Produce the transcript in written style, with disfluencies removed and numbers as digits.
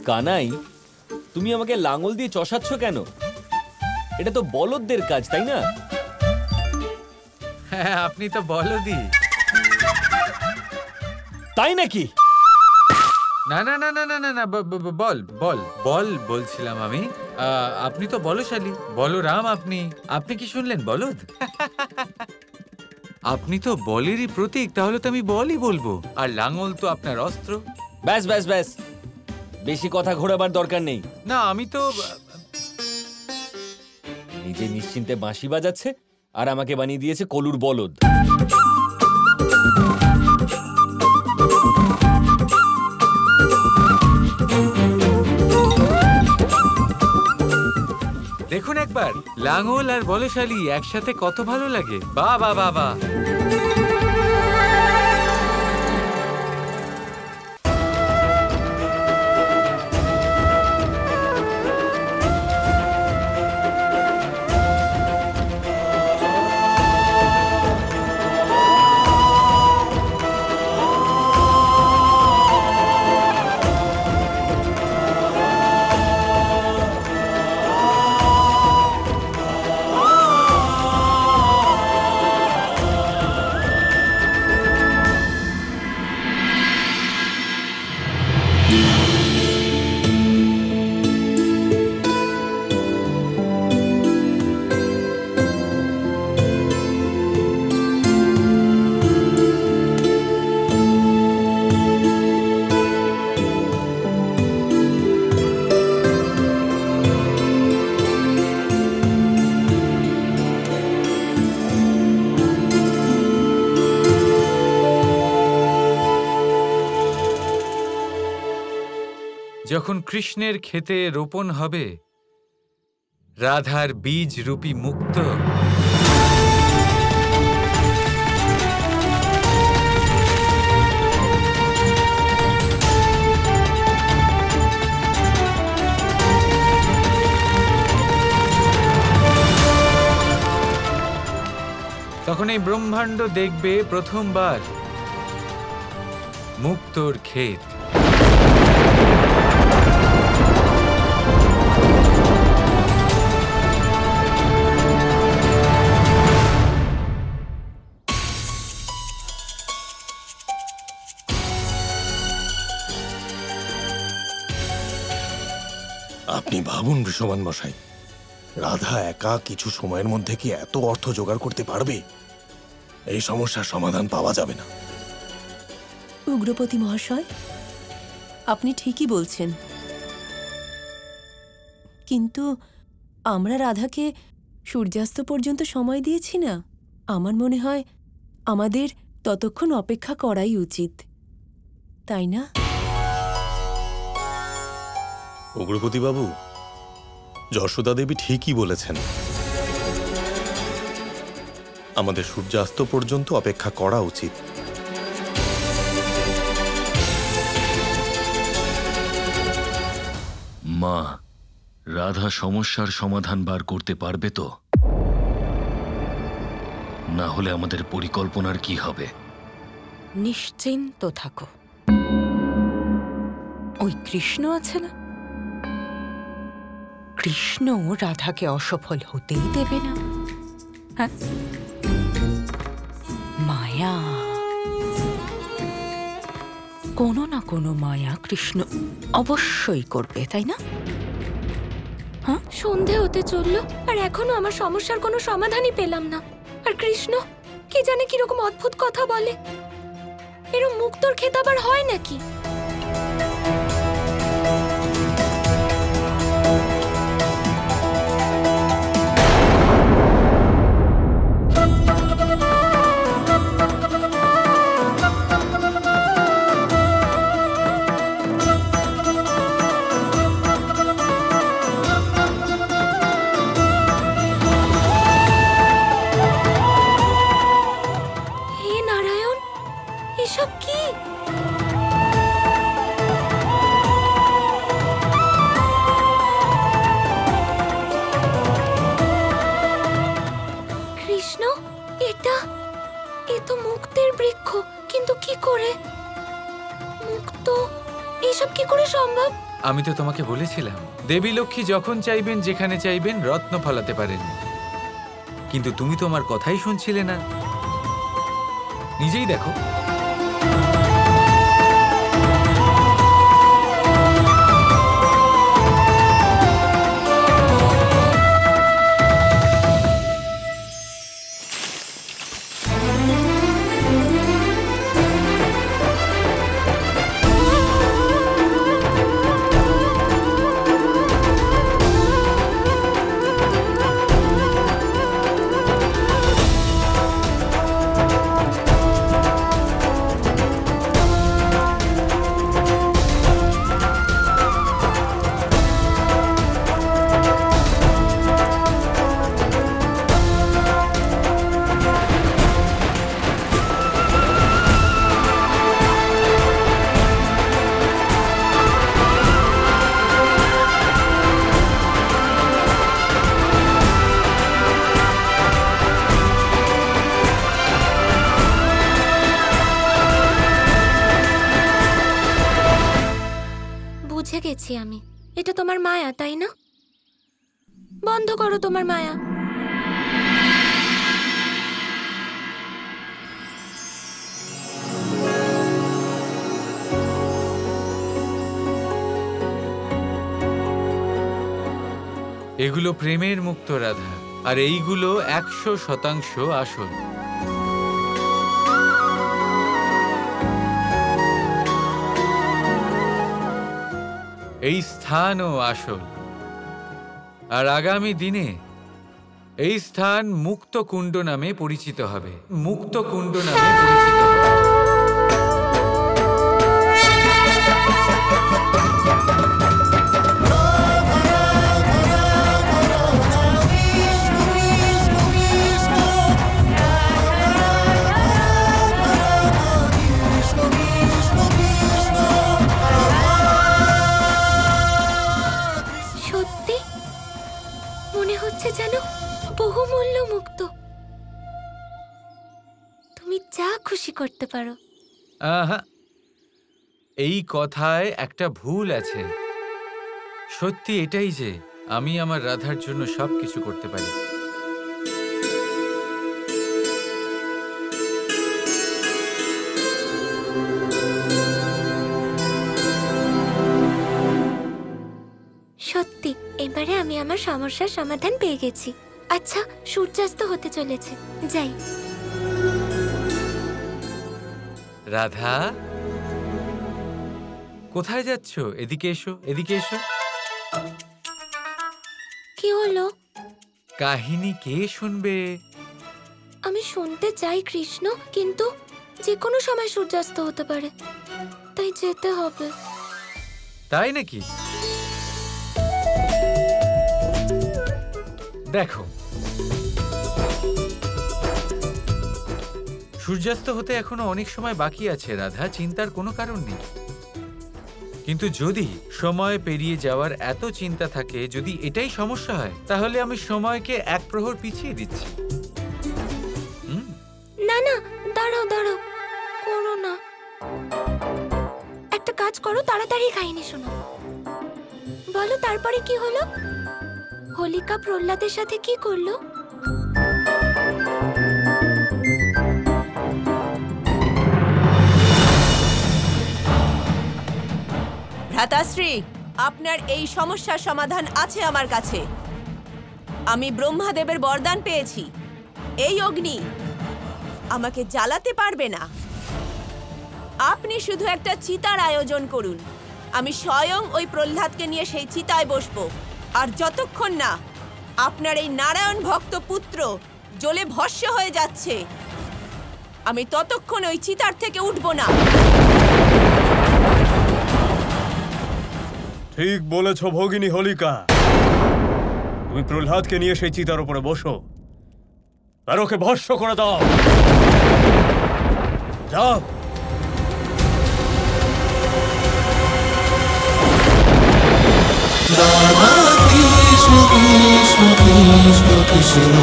কানাই, তুমি আমাকে লাঙল দিয়ে চষাচ্ছ কেন? এটা তো বলদদের কাজ, তাই না? হ্যাঁ, আপনি তো বলদই। তাই নাকি? না না না না না না না, বল বল বল বলছিলাম আমি। আপনি তো বলশালী, বলরাম। আপনি আপনি কি শুনলেন বলদ? আপনি তো বলেরই প্রতীক, তাহলে তো আমি বলই বলবো। আর লাঙল তো আপনার অস্ত্র। ব্যাস ব্যাস ব্যাস, বেশি কথা ঘোরাবার দরকার নেই। না, আমি তো নিজে নিশ্চিন্তে বাঁশি বাজাচ্ছে আর আমাকে বানিয়ে দিয়েছে কলুর বলদ। দেখুন একবার, লাঙল আর বলশালী একসাথে কত ভালো লাগে। বাহ বাহ বাহ বাহ। যখন কৃষ্ণের ক্ষেতে রোপণ হবে রাধার বীজ রূপী মুক্ত, তখন এই ব্রহ্মাণ্ড দেখবে প্রথমবার মুক্তোর ক্ষেত। আপনি ভাবুন বৃষভান মশাই, রাধা একা কিছু সময়ের মধ্যে কি এত অর্থ জোগাড় করতে পারবে? এই সমস্যার সমাধান পাওয়া যাবে না। উগ্রপতি মহাশয়, আপনি ঠিকই বলছেন, কিন্তু আমরা রাধাকে সূর্যাস্ত পর্যন্ত সময় দিয়েছি না। আমার মনে হয় আমাদের ততক্ষণ অপেক্ষা করাই উচিত, তাই না? উগ্রপতি বাবু, যশোদা দেবী ঠিকই বলেছেন, আমাদের সূর্যাস্ত পর্যন্ত অপেক্ষা করা উচিত। মা, রাধা সমস্যার সমাধান বার করতে পারবে তো? না হলে আমাদের পরিকল্পনার কি হবে? নিশ্চিন্ত থাকো, ওই কৃষ্ণ আছে না, কৃষ্ণ রাধাকে অসফল হতেই দেবে না। হ্যাঁ, মায়া, কোনো না কোনো মায়া কৃষ্ণ অবশ্যই করবে, তাই না? হ্যাঁ, সন্ধে হতে চললো আর এখনো আমার সমস্যার কোনো সমাধানই পেলাম না। আর কৃষ্ণ কি জানে কিরকম অদ্ভুত কথা বলে। এরকম মুক্তোর ক্ষেত আবার হয় নাকি? এসব কি করে সম্ভব? আমি তো তোমাকে বলেছিলাম দেবী লক্ষ্মী যখন চাইবেন যেখানে চাইবেন রত্ন ফলাতে পারেন, কিন্তু তুমি তো আমার কথাই শুনছিলে না। নিজেই দেখো। বুঝে গেছি আমি, এটা তোমার মায়া, তাই না? বন্ধ করো তোমার মায়া। এগুলো প্রেমের মুক্ত রাধা, আর এইগুলো 100% আসল। এই স্থানও আসল, আর আগামী দিনে এই স্থান মুক্ত কুণ্ড নামে পরিচিত হবে। মুক্ত কুণ্ড নামে পরিচিত হবে। যেন বহুমূল্য মুক্ত, তুমি যা খুশি করতে পারো। আহা, এই কথায় একটা ভুল আছে। সত্যি এটাই যে আমি আমার রাধার জন্য সবকিছু করতে পারি। সত্যি এবারে আমি আমার সমস্যার সমাধান পেয়ে গেছি। আচ্ছা, সূর্যাস্ত হতে চলেছে, যাই। রাধা, কোথায় যাচ্ছ? এদিকে এসো, এদিকে এসো। কি হলো? কাহিনী কে শুনবে? আমি শুনতে চাই কৃষ্ণ, কিন্তু যে কোনো সময় সূর্যাস্ত হতে পারে, তাই যেতে হবে। তাই নাকি? দেখো, সূর্যাস্ত হতে এখনো অনেক সময় বাকি আছে রাধা, চিন্তার কোনো কারণ নেই। কিন্তু যদি সময় পেরিয়ে যাওয়ার এত চিন্তা থাকে, যদি এটাই সমস্যা হয়, তাহলে আমি সময়কে 1 প্রহর পিছিয়ে দিচ্ছি। না না, দাঁড়াও দাঁড়াও, করো না। একটা কাজ করো, তাড়াতাড়ি কাহিনী শোনো। বলো তারপরে কি হলো? হোলিকা প্রহ্লাদের সাথে কি করলো? ভ্রাতাশ্রী, আপনার এই সমস্যার সমাধান আছে আমার কাছে। আমি ব্রহ্মাদেবের বরদান পেয়েছি, এই অগ্নি আমাকে জ্বালাতে পারবে না। আপনি শুধু একটা চিতার আয়োজন করুন, আমি স্বয়ং ওই প্রহ্লাদকে নিয়ে সেই চিতায় বসবো। আর যতক্ষণ না আপনার এই নারায়ণ ভক্ত পুত্র জ্বলে ভস্ম হয়ে যাচ্ছে, আমি ততক্ষণ ওই চিতার থেকে উঠব না। ঠিক বলেছ ভগিনী হোলিকা। তুমি প্রহ্লাদকে নিয়ে সেই চিতার উপরে বসো, আর ওকে ভস্ম করে দাও। যাও। Krishna Krishna Krishna Krishna